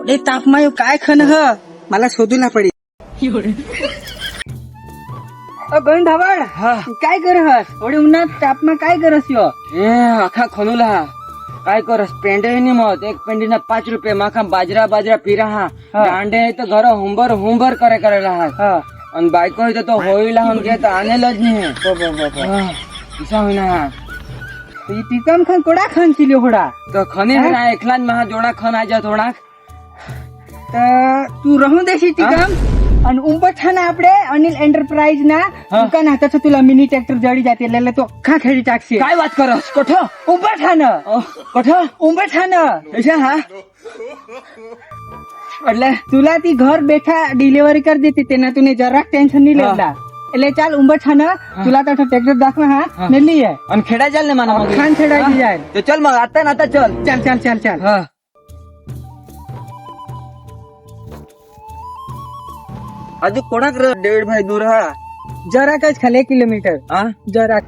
एवढे तापमान काय खन ह मला शोधूला पडी गोविंद धावड काय करहस एवढे उन्हात तापमान काय करस यो आखा खनुला काय करस पेंडे नहीं मत एक पेंडी ना 5 रुपये माखा बाजरा बाजरा पीरा हा दांडे तो घर हुंबर करेला हा आणि बायको तो होईला हम के तो आने लज नहीं ऐसा होना हा टिकम खन कोडा खन किलो होडा तो खने ना एकला महा जोडा खन आ जा थोडा तू रहू देशी टिकम आणि उंबठाना आपले अनिल एंटरप्राइज ना दुकान हातात तुला मिनी ट्रॅक्टर जडी जाते लेले तो अख्खा खेडी टाकशी काय बात करस कोठ उंबठाना कोठ उंबठाना ऐसा हा એટલે तुला ती घर बैठा डिलिव्हरी कर देते तेना तुने जरा टेन्शन नहीं लेला એટલે ચાલ ઉંબઠાના तुला आता ट्रॅक्टर दाखवा हा नेली आहे आणि खेडा चाल ना माना मग खान छेडायची जाय तो चल मग आता ना आता चल चल चल चल चल हा अजून कोणाक डेढ़ भाई दूर हा जरा कच खाली 1 किलोमीटर हा जरा